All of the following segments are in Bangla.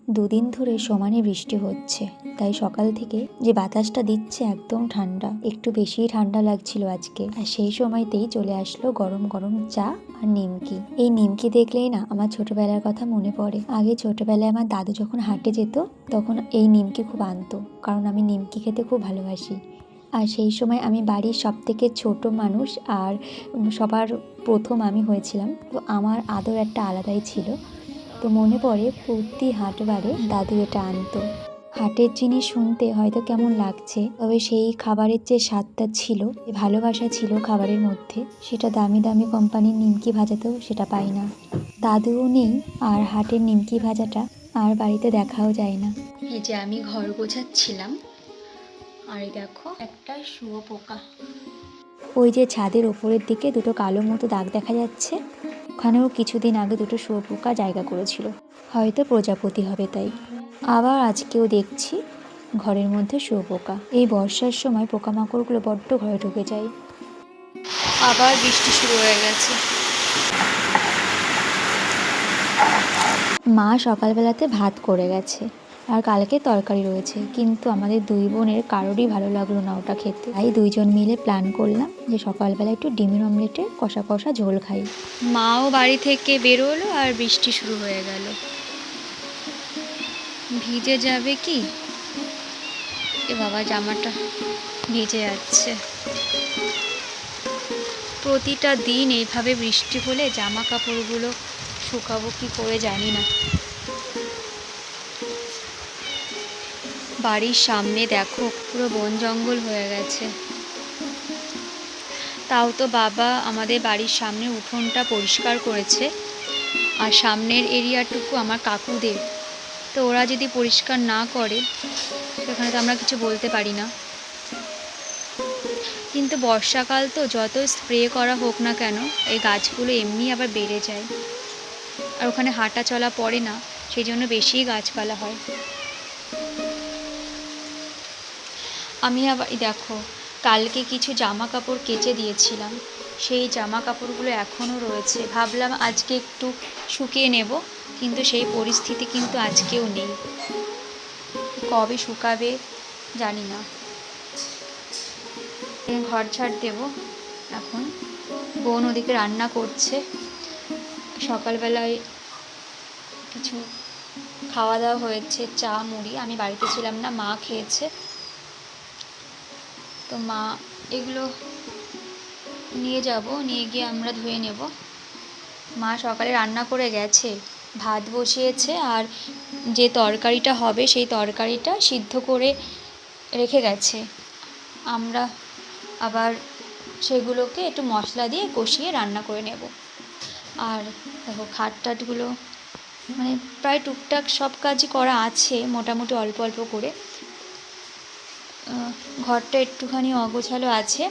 দুদিন ধরে সমানে বৃষ্টি হচ্ছে, তাই সকাল থেকে যে বাতাসটা দিচ্ছে একদম ঠান্ডা, একটু বেশিই ঠান্ডা লাগছিল আজকে। আর সেই সময়তেই চলে আসলো গরম গরম চা আর নিমকি। এই নিমকি দেখলেই না আমার ছোটবেলার কথা মনে পড়ে। আগে ছোটবেলায় আমার দাদু যখন হাটে যেত তখন এই নিমকি খুব আনতো, কারণ আমি নিমকি খেতে খুব ভালোবাসি। আর সেই সময় আমি বাড়ির সবথেকে ছোট মানুষ আর সবার প্রথম আমি হয়েছিলাম, তো আমার আদর একটা আলাদাই ছিল। তো মনে পড়ে প্রতি হাটবারে দাদু এটা আনতো। হাটের জিনিস শুনতে হয়তো কেমন লাগছে, তবে সেই খাবারের যে স্বাদটা ছিল, যে ভালোবাসা ছিল খাবারের মধ্যে, সেটা দামি দামি কোম্পানির নিমকি ভাজাতেও সেটা পাই না। দাদুও নেই, আর হাটের নিমকি ভাজাটা আর বাড়িতে দেখাও যায় না। এই যে আমি ঘর গোছাচ্ছিলাম, আর দেখো একটা শুয়োপোকা। ওই যে ছাদের ওপরের দিকে দুটো কালো মতো দাগ দেখা যাচ্ছে, ওখানেও কিছুদিন আগে দুটো শুয়োপোকা জায়গা করেছিল, হয়তো প্রজাপতি হবে তাই। আবার আজকেও দেখছি ঘরের মধ্যে শুয়োপোকা। এই বর্ষার সময় পোকামাকড়গুলো বড্ড ঘরে ঢুকে যায়। আবার বৃষ্টি শুরু হয়ে গেছে। মা সকালবেলাতে ভাত করে গেছে, আর কালকে তরকারি রয়েছে, কিন্তু আমাদের দুই বোনের কারোরই ভালো লাগলো না ওটা খেতে। তাই দুইজন মিলে প্ল্যান করলাম যে সকালবেলা একটু ডিমের অমলেটের কষা কষা ঝোল খাই। মাও বাড়ি থেকে বেরোলো আর বৃষ্টি শুরু হয়ে গেল। ভিজে যাবে কি? এ বাবা, জামাটা ভিজে যাচ্ছে। প্রতিটা দিন এইভাবে বৃষ্টি হলে জামা কাপড়গুলো শুকাবো কি করে জানি না। বাড়ির সামনে দেখো পুরো বন জঙ্গল হয়ে গেছে। তাও তো বাবা আমাদের বাড়ির সামনে উঠোনটা পরিষ্কার করেছে, আর সামনের এরিয়াটুকু আমার কাকুদের। তো ওরা যদি পরিষ্কার না করে সেখানে তো আমরা কিছু বলতে পারি না। কিন্তু বর্ষাকাল তো যত স্প্রে করা হোক না কেন, এই গাছগুলো এমনি আবার বেড়ে যায়, আর ওখানে হাঁটা চলা পড়ে না, সেই জন্য বেশিই গাছপালা হয়। আমি আবার দেখো কালকে কিছু জামা কাপড় কেচে দিয়েছিলাম, সেই জামা কাপড়গুলো এখনও রয়েছে। ভাবলাম আজকে একটু শুকিয়ে নেব, কিন্তু সেই পরিস্থিতি কিন্তু আজকেও নেই। কবে শুকাবে জানি না। ঘর ঝাড় দেবো এখন। বোন ওদিকে রান্না করছে। সকালবেলায় কিছু খাওয়া দাওয়া হয়েছে, চা মুড়ি। আমি বাড়িতে ছিলাম না, মা খেয়েছে। তো মা এগুলো নিয়ে যাব, নিয়ে গিয়ে আমরা ধুয়ে নেব। মা সকালে রান্না করে গেছে, ভাত বসিয়েছে, আর যে তরকারিটা হবে সেই তরকারিটা সিদ্ধ করে রেখে গেছে। আমরা আবার সেগুলোকে একটু মশলা দিয়ে কষিয়ে রান্না করে নেব। আর দেখো খাট টাটগুলো মানে প্রায় টুকটাক সব কাজই করা আছে, মোটামুটি অল্প অল্প করে। ঘরটা একটুখানি অগোছালো আছে,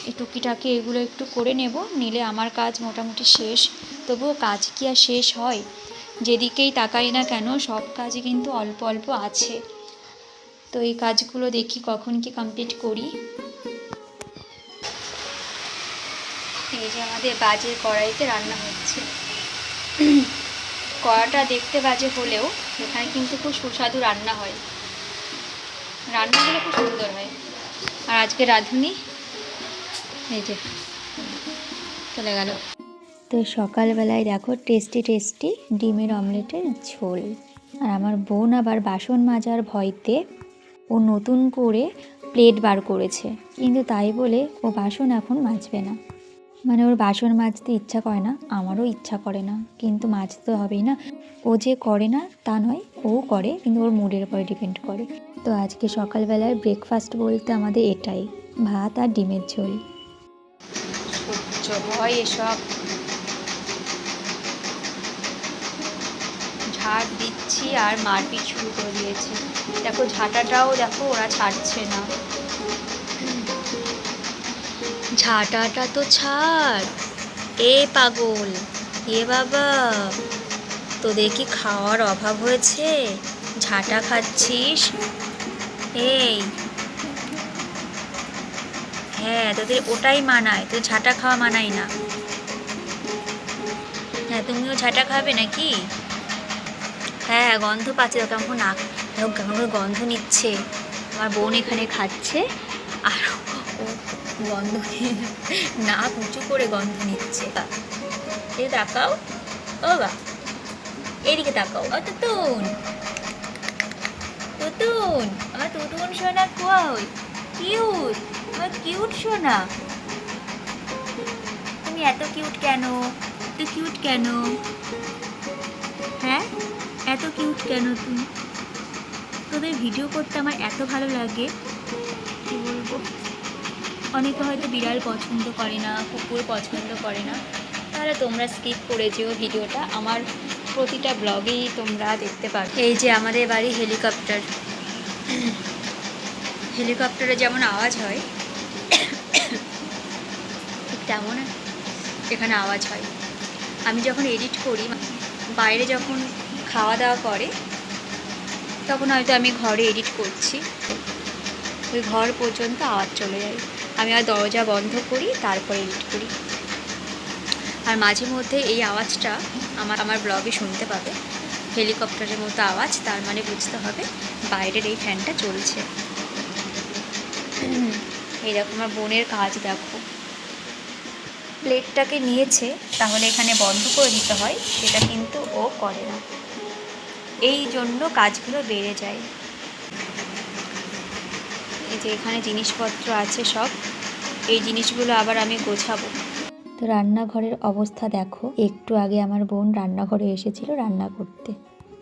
এই টুকিটাকি এগুলো একটু করে নেব, নিলে আমার কাজ মোটামুটি শেষ। তবুও কাজ কি আর শেষ হয়? যেদিকেই তাকাই না কেন সব কাজই কিন্তু অল্প অল্প আছে। তো এই কাজগুলো দেখি কখন কি কমপ্লিট করি। এই যে আমাদের বাজে কড়াইতে রান্না হচ্ছে। কড়াটা দেখতে বাজে হলেও এখানে কিন্তু খুব সুস্বাদু রান্না হয়, রান্নাগুলো খুব সুন্দর হয়। আর আজকে রাঁধুনি এই যে চলে গেল। তো সকালবেলায় দেখো টেস্টি টেস্টি ডিমের অমলেটের ঝোল। আর আমার বোন আবার বাসন মাজার ভয়তে ও নতুন করে প্লেট বার করেছে, কিন্তু তাই বলে ও বাসন এখন মাজবে না। মানে ওর বাসন মাজতে ইচ্ছা করে না, আমারও ইচ্ছা করে না, কিন্তু মাজতে হবেই না। ও যে করে না তা নয়, ও করে, কিন্তু ওর মুডের উপরে ডিপেন্ড করে। তো আজকে সকালবেলায় ব্রেকফাস্ট বলতে আমাদের এটাই, ভাত আর ডিমের ঝোল। সহ্য হয় এসব। ঝাড় দিচ্ছি আর মারপিট শুরু করে দিয়েছে। দেখো ঝাঁটাটাও দেখো ওরা ছাড়ছে না। ঝাঁটাটা তো ছাড়, এ পাগল, এ বাবা, তোদের কি খাওয়ার অভাব হয়েছে? ঝাঁটা খাচ্ছিস? এই হ্যাঁ, তোদের ওটাই মানায়, তোদের ঝাঁটা খাওয়া মানায় না। হ্যাঁ, তুমিও ঝাঁটা খাবে নাকি? হ্যাঁ গন্ধ পাচ্ছে, কেমন নাক কেমন করে গন্ধ নিচ্ছে। আমার বোন এখানে খাচ্ছে আর ও গন্ধ নাক উঁচু করে গন্ধ নিচ্ছে। এ তাকাও, ও বা এদিকে তাকাও। ও তুতুন, তুতুন আমার তুতুন সোনা কই? কিউট, আমার কিউট সোনা। তুমি এত কিউট কেন? এত কিউট কেন? হ্যাঁ এত কিউট কেন তুমি? তোদের ভিডিও করতে আমার এত ভালো লাগে, কি বলবো। অনেকে হয়তো বিড়াল পছন্দ করে না, কুকুর পছন্দ করে না, তাহলে তোমরা স্কিপ করে যেও ভিডিওটা। আমার প্রতিটা ব্লগেই তোমরা দেখতে পারো। এই যে আমাদের বাড়ি হেলিকপ্টার, হেলিকপ্টারে যেমন আওয়াজ হয় ঠিক তেমন এখানে আওয়াজ হয়। আমি যখন এডিট করি, বাইরে যখন খাওয়া দাওয়া করে, তখন হয়তো আমি ঘরে এডিট করছি, ওই ঘর পর্যন্ত আওয়াজ চলে যায়। আমি আর দরজা বন্ধ করি, তারপর এডিট করি। আর মাঝে মধ্যে এই আওয়াজটা আমার ব্লগে শুনতে পাবে, হেলিকপ্টারের মতো আওয়াজ। তার মানে বুঝতে হবে বাইরের এই ফ্যানটা চলছে। এই দেখো আমার বোনের কাজ দেখো, প্লেটটাকে নিয়েছে তাহলে এখানে বন্ধ করে দিতে হয়, সেটা কিন্তু ও করে না। এই জন্য কাজগুলো বেড়ে যায়। এই যে এখানে জিনিসপত্র আছে সব, এই জিনিসগুলো আবার আমি গোছাবো। তো রান্নাঘরের অবস্থা দেখো, একটু আগে আমার বোন রান্নাঘরে এসেছিল রান্না করতে,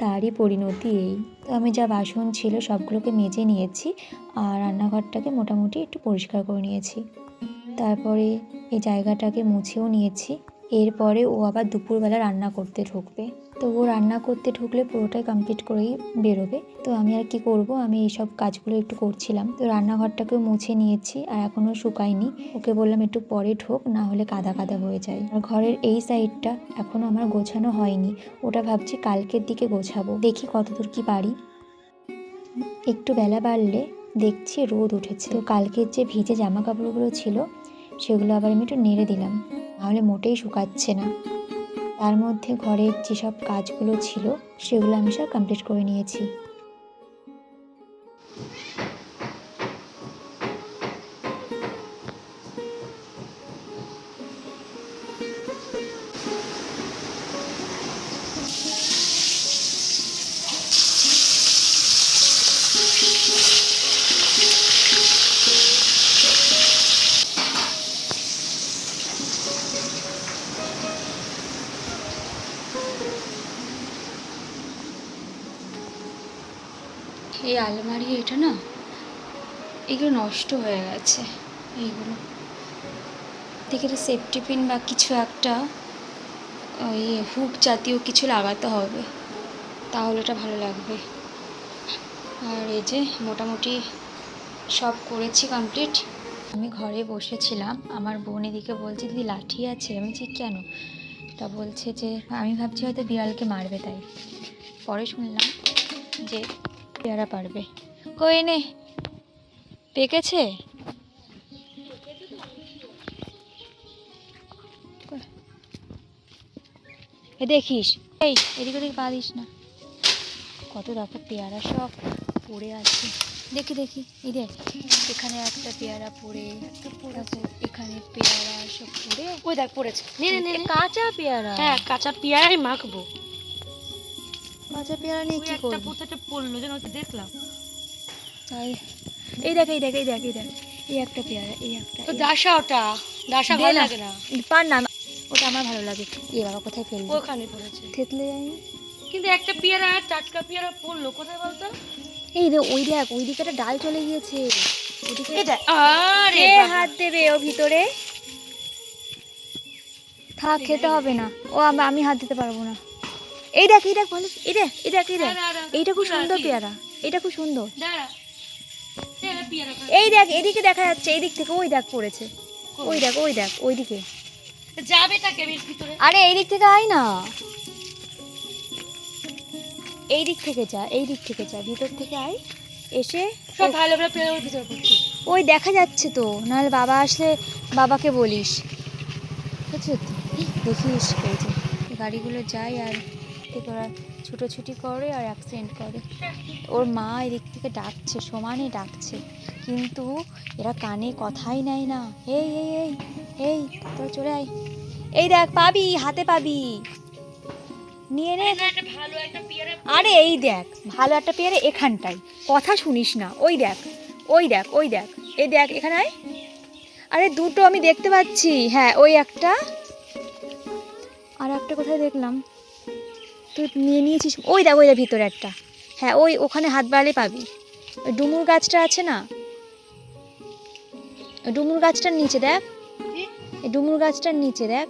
তারই পরিণতি এই। তো আমি যা বাসন ছিল সবগুলোকে মেজে নিয়েছি আর রান্নাঘরটাকে মোটামুটি একটু পরিষ্কার করে নিয়েছি। তারপরে এই জায়গাটাকে মুছেও নিয়েছি। এরপরে ও আবার দুপুরবেলা রান্না করতে ঢুকবে। তো ও রান্না করতে ঢুকলে পুরোটাই কমপ্লিট করেই বেরোবে। তো আমি আর কি করব, আমি এইসব কাজগুলো একটু করছিলাম। তো রান্নাঘরটাকেও মুছে নিয়েছি আর এখনও শুকায়নি। ওকে বললাম একটু পরে ঢোক, না হলে কাদা কাদা হয়ে যায়। আর ঘরের এই সাইডটা এখনও আমার গোছানো হয়নি, ওটা ভাবছি কালকের দিকে গোছাবো। দেখি কতদূর কি পারি। একটু বেলা বাড়লে দেখছি রোদ উঠেছে। তো কালকের যে ভিজে জামা কাপড়গুলো ছিল সেগুলো আবার আমি একটু নেড়ে দিলাম, নাহলে মোটেই শুকাচ্ছে না। তার মধ্যে ঘরের যেসব কাজগুলো ছিল সেগুলো আমি সব কমপ্লিট করে নিয়েছি। এই আলমারি এটা না, এগুলো নষ্ট হয়ে গেছে। এইগুলো থেকে সেফটি পিন বা কিছু একটা ওই হুক জাতীয় কিছু লাগাতে হবে, তাহলে এটা ভালো লাগবে। আর এই যে মোটামুটি সব করেছি কমপ্লিট। আমি ঘরে বসেছিলাম, আমার বোন এদিকে বলছে দিদি লাঠি আছে। আমি বলছি কেন? তা বলছে যে আমি ভাবছি হয়তো বিড়ালকে মারবে, তাই। পরে শুনলাম যে পেয়ারা পারবে। কই নে পেকেছে? এ দেখিস, এই এদিক ওদিক পা দিস না। কত দেখো পেয়ারা সব পড়ে আছে। দেখি দেখি, এই দেখ এখানে একটা পেয়ারা পড়ে, এখানে পেয়ারা সব পড়ে। ওই দেখ পড়েছে। নে নে নে, কাঁচা পেয়ারা। হ্যাঁ কাঁচা পেয়ারাই মাখবো। কাঁচা পেয়ারা নিয়ে কি করবো? কোথাটা পড়লো যেন, ওটা দেখলাম। তাই এই দেখ এই দেখ এই দেখ এই দেখ, এই একটা পেয়ারা, এই একটা। তো দাসা, ওটা দাসা ভালো লাগে না। পার না, ওটা আমার ভালো লাগে। এ বাবা কোথায় ফেলবো? ওখানে পড়েছে। থেতলে যায়নি। কিন্তু একটা পেয়ারা, টাটকা পেয়ারা পড়লো কোথায় বলতো? এই রে ওই দেখ, ওই দিকে একটা ডাল চলে গিয়েছে। ওদিকে আরে হাত দেবে ও ভিতরে? থাক, খেতে হবে না। ও আমি হাত দিতে পারবো না। এই দেখ এই দেখ ভালো, এই দেখ এই দেখ এই দেখ, এইটা খুব সুন্দর পেয়ারা, এটা খুব সুন্দর। এই দেখ এদিকে দেখা যাচ্ছে, এই দিক থেকে ওই দেখ পড়েছে। ওই দেখ ওই দেখ ওইদিকে যাবে টাকে ভিতরে। আরে এই দিক থেকে আয় না, এই দিক থেকে যা, এই দিক থেকে যা, ভিতর থেকে আয়। এসে সব ভালো ভালো পেয়ারার ভিতরে পড়ছি। ওই দেখা যাচ্ছে তো, নাহলে বাবা আসলে বাবাকে বলিস, বুঝছো তো? দেখিস এই যে গাড়িগুলো যায় আর তোরা ছুটোছুটি করে আর অ্যাক্সিডেন্ট করে। ওর মা এদিক থেকে ডাকছে, সমানে ডাকছে, কিন্তু এরা কানে কথাই নেয় না। এই এই এই এই তোরা চলে আয়, এই দেখ পাবি, হাতে পাবি, নিয়ে নে। ভালো একটা পেয়ারা। আরে এই দেখ ভালো একটা পেয়ারা এখানটায়, কথা শুনিস না। ওই দেখ ওই দেখ ওই দেখ, এই দেখ এখানে আয়। আরে দুটো আমি দেখতে পাচ্ছি, হ্যাঁ ওই একটা, আর একটা কোথায় দেখলাম, তুই নিয়ে নিয়েছিস। ওই দেখ ভিতরে একটা, হ্যাঁ ওই ওখানে হাত বাড়ালে পাবি। ওই ডুমুর গাছটা আছে না, ওই ডুমুর গাছটার নিচে দেখ, এই ডুমুর গাছটার নিচে দেখ।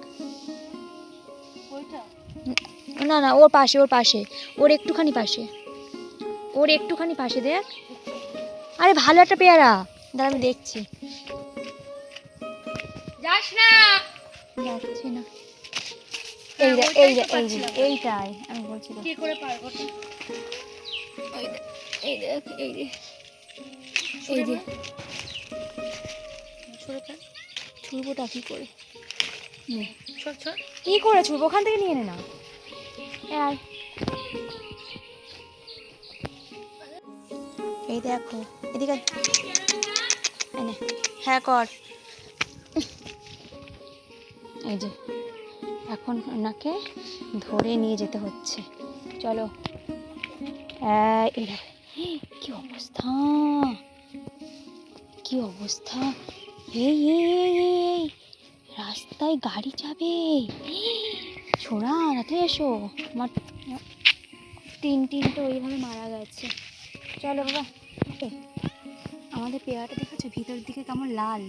ওইটা না না, ওর পাশে ওর পাশে, ওর একটুখানি পাশে, ওর একটুখানি পাশে দেখ। আরে ভালো একটা পেয়ারা, দাঁড়া আমি দেখছি। যাস না। যাচ্ছি না। হ্যাঁ, এই দেখ ওইটাই এই তো দেখ এই পাচ্ছিলাম। দেখ এইটাই আমি বলছি তো। কি করে পারবো তো? এই দেখ এই দেখ এই দেখ এই ছুঁড়ে দেখ। ছুঁড়ে ফেল। ছুড়বোটা কি করে? নে। ছোট ছোট। কি করে ছুড়বো? ওখান থেকে নিয়ে নে না। এই আয়। এই দেখো এদিকে আয়। এই নে। হ্যাঁ কর। এই যে এখন ওনাকে ধরে নিয়ে যেতে হচ্ছে, চলো। এই দেখো কি অবস্থা, কি অবস্থা। এই এই এই এই, রাস্তায় গাড়ি যাবে, ছোড়া রাতে এসো। আমার তিনটে ওইভাবে মারা গেছে। চলো বাবা। আমাদের পেয়ারাটা দেখেছো ভিতর দিকে কেমন লাল,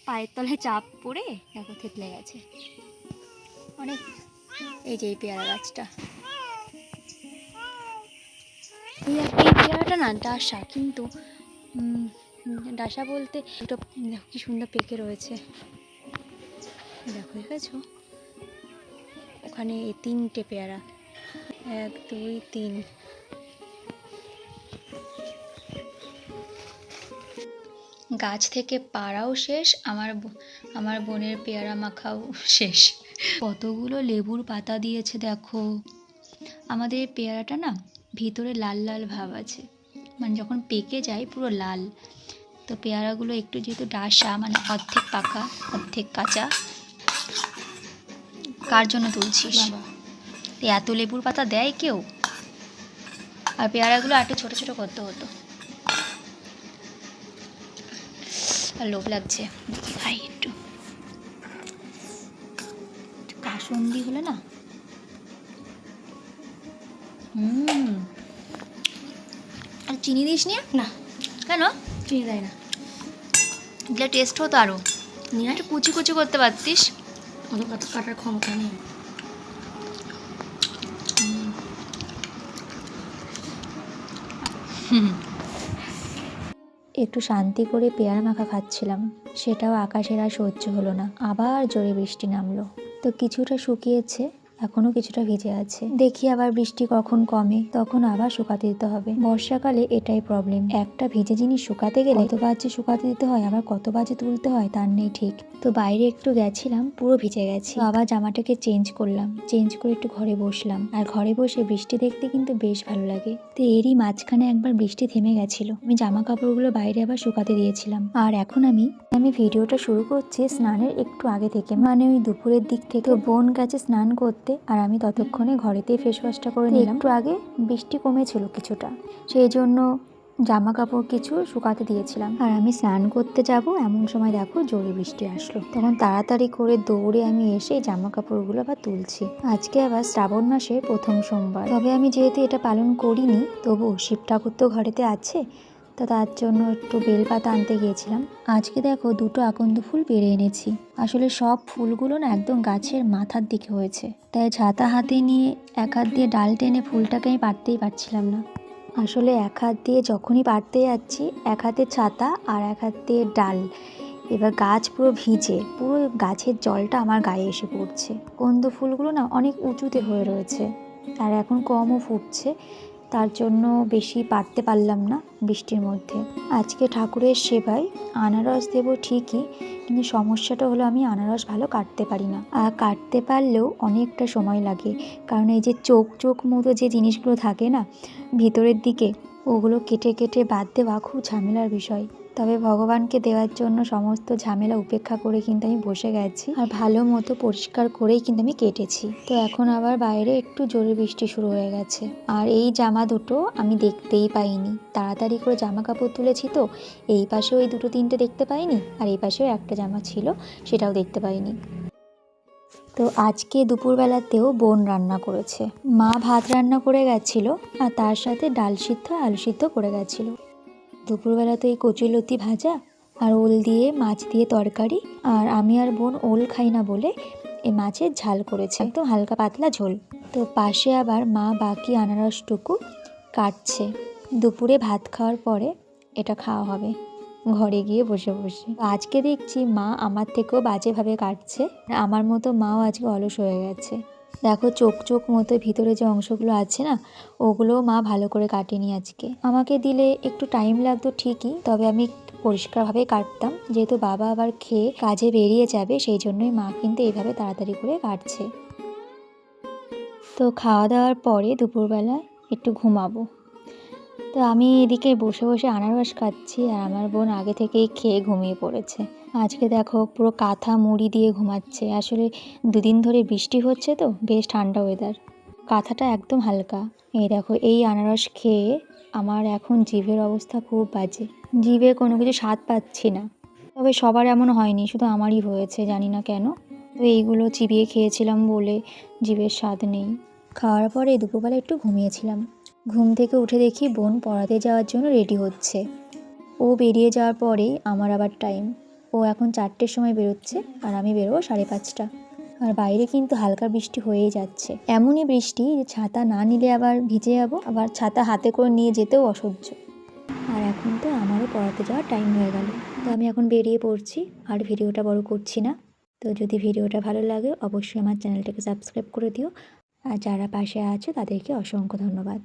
পায়ের তলায় চাপ পড়ে দেখো থেতলে গেছে অনেক। এই যে এই পেয়ারা গাছটা, এই পেয়ারাটা না ডাসা, কিন্তু ডাসা বলতে দুটো দেখো কি সুন্দর পেকে রয়েছে, দেখো দেখেছো ওখানে এই তিনটে পেয়ারা, 1 2 3। গাছ থেকে পাড়াও শেষ, আমার বোনের পেয়ারা মাখাও শেষ। কতগুলো লেবুর পাতা দিয়েছে দেখো। আমাদের পেয়ারাটা না ভিতরে লাল লাল ভাব আছে, মানে যখন পেকে যায় পুরো লাল। তো পেয়ারাগুলো একটু যেহেতু ডাসা, মানে অর্ধেক পাকা অর্ধেক কাঁচা। কার জন্য তুলছিস? এত লেবুর পাতা দেয় কেউ? আর পেয়ারাগুলো একটু ছোট ছোট করতে হতো। আর লোভ লাগছে, ভাই একটু কাসুন্দি হলে না। আর চিনি দিস নি? না, কেন? চিনি দেয় না। দিলে টেস্ট হতো আরো। নিয়ে একটু কুচি কুচি করতে পারতিস। অত কাটার ক্ষমতা নেই। একটু শান্তি করে পেয়ারা মাখা খাচ্ছিলাম, সেটাও আকাশের আর সহ্য হলো না, আবার জোরে বৃষ্টি নামলো। তো কিছুটা শুকিয়েছে, এখনো কিছুটা ভিজে আছে। দেখি আবার বৃষ্টি কখন কমে, তখন আবার শুকাতে দিতে হবে। বর্ষাকালে এটাই প্রবলেম, একটা ভিজে জিনিস শুকাতে গেলে কত বাজে শুকাতে দিতে হয়, আবার কত বাজে তুলতে হয় তার নেই ঠিক। তো বাইরে একটু গেছিলাম, পুরো ভিজে গেছি। আবার জামাটাকে চেঞ্জ করলাম, চেঞ্জ করে একটু ঘরে বসলাম। আর ঘরে বসে বৃষ্টি দেখতে কিন্তু বেশ ভালো লাগে। তো এরই মাঝখানে একবার বৃষ্টি থেমে গেছিল, আমি জামা কাপড়গুলো বাইরে আবার শুকাতে দিয়েছিলাম। আর এখন আমি ভিডিওটা শুরু করছি স্নানের একটু আগে থেকে, মানে ওই দুপুরের দিক থেকে। তো বোন গেছে স্নান করতে, আর আমি ততক্ষণে ঘরেতেই ফেস ওয়াশটা করে নিলাম। একটু আগে বৃষ্টি কমেছিল কিছুটা, সেই জন্য জামা কাপড় কিছু শুকাতে দিয়েছিলাম। আর আমি স্নান করতে যাব এমন সময় দেখো জোরে বৃষ্টি আসলো, তখন তাড়াতাড়ি করে দৌড়ে আমি এসে জামা কাপড়গুলো আবার তুলছি। আজকে আবার শ্রাবণ মাসের প্রথম সোমবার, তবে আমি যেহেতু এটা পালন করিনি, তবু শিব ঠাকুর তো ঘরেতে আছে, তো তার জন্য একটু বেলপাতা আনতে গিয়েছিলাম। আজকে দেখো দুটো আকন্দ ফুল পেড়ে এনেছি। আসলে সব ফুলগুলো না একদম গাছের মাথার দিকে হয়েছে, তাই ছাতা হাতে নিয়ে এক হাত দিয়ে ডাল টেনে ফুলটাকে আমি পারতেই পারছিলাম না। আসলে এক হাত দিয়ে যখনই পারতে যাচ্ছি, এক হাতে ছাতা আর এক হাত দিয়ে ডাল, এবার গাছ পুরো ভিজে, পুরো গাছের জলটা আমার গায়ে এসে পড়ছে। কন্দ ফুলগুলো না অনেক উঁচুতে হয়ে রয়েছে, আর এখন কমও ফুটছে, তার জন্য বেশি পারতে পারলাম না বৃষ্টির মধ্যে। আজকে ঠাকুরের সেবায় আনারস দেবো ঠিকই, কিন্তু সমস্যাটা হলো আমি আনারস ভালো কাটতে পারি না। আর কাটতে পারলেও অনেকটা সময় লাগে, কারণ এই যে চোখ চোখ মতো যে জিনিসগুলো থাকে না ভিতরের দিকে, ওগুলো কেটে কেটে বাদ দেওয়া খুব ঝামেলার বিষয়। তবে ভগবানকে দেওয়ার জন্য সমস্ত ঝামেলা উপেক্ষা করে কিন্তু আমি বসে গেছি, আর ভালো মতো পরিষ্কার করেই কিন্তু আমি কেটেছি। তো এখন আবার বাইরে একটু জোরে বৃষ্টি শুরু হয়ে গেছে। আর এই জামা দুটো আমি দেখতেই পাইনি, তাড়াতাড়ি করে জামা কাপড় তুলেছি, তো এই পাশে ওই দুটো তিনটে দেখতে পাইনি, আর এই পাশেও একটা জামা ছিল সেটাও দেখতে পাইনি। তো আজকে দুপুরবেলাতেও বোন রান্না করেছে। মা ভাত রান্না করে গেছিলো, আর তার সাথে ডাল সিদ্ধ আলু সিদ্ধ করে গেছিলো। দুপুরবেলা তো এই কচুলতি ভাজা আর ওল দিয়ে মাছ দিয়ে তরকারি, আর আমি আর বোন ওল খাই না বলে এই মাছের ঝাল করেছে, একদম হালকা পাতলা ঝোল। তো পাশে আবার মা বাকি আনারসটুকু কাটছে। দুপুরে ভাত খাওয়ার পরে এটা খাওয়া হবে ঘরে গিয়ে বসে বসে। আজকে দেখছি মা আমার থেকেও বাজেভাবে কাটছে, আমার মতো মাও আজকে অলস হয়ে গেছে। দেখো চোখ চোখ মতো ভিতরে যে অংশগুলো আছে না, ওগুলোও মা ভালো করে কাটেনি আজকে। আমাকে দিলে একটু টাইম লাগতো ঠিকই, তবে আমি পরিষ্কারভাবে কাটতাম, যেহেতু বাবা আবার খেয়ে কাজে বেরিয়ে যাবে, সেই জন্যই মা কিন্তু এইভাবে তাড়াতাড়ি করে কাটছে। তো খাওয়া দাওয়ার পরে দুপুরবেলায় একটু ঘুমাবো। তো আমি এদিকে বসে বসে আনারস খাচ্ছি, আর আমার বোন আগে থেকেই খেয়ে ঘুমিয়ে পড়েছে। আজকে দেখো পুরো কাঁথা মুড়ি দিয়ে ঘুমাচ্ছে। আসলে দুদিন ধরে বৃষ্টি হচ্ছে তো বেশ ঠান্ডা ওয়েদার, কাঁথাটা একদম হালকা। এই দেখো এই আনারস খেয়ে আমার এখন জিভের অবস্থা খুব বাজে, জিভে কোনো কিছু স্বাদ পাচ্ছি না। তবে সবার এমন হয়নি, শুধু আমারই হয়েছে, জানি না কেন। তো এইগুলো চিবিয়ে খেয়েছিলাম বলে জিভের স্বাদ নেই। খাওয়ার পরে দুপুরবেলা একটু ঘুমিয়েছিলাম। ঘুম থেকে উঠে দেখি বোন পড়াতে যাওয়ার জন্য রেডি হচ্ছে। ও বেরিয়ে যাওয়ার পরেই আমার আবার টাইম। ও এখন 4টের সময় বেরোচ্ছে, আর আমি বেরোবো 5:30। আর বাইরে কিন্তু হালকা বৃষ্টি হয়েই যাচ্ছে, এমনই বৃষ্টি যে ছাতা না নিলে আবার ভিজে যাবো, আবার ছাতা হাতে করে নিয়ে যেতেও অসহ্য। আর এখন তো আমারও পড়াতে যাওয়ার টাইম হয়ে গেল, তো আমি এখন বেরিয়ে পড়ছি, আর ভিডিওটা বড় করছি না। তো যদি ভিডিওটা ভালো লাগে অবশ্যই আমার চ্যানেলটাকে সাবস্ক্রাইব করে দিও, আর যারা পাশে আছো তাদেরকে অসংখ্য ধন্যবাদ।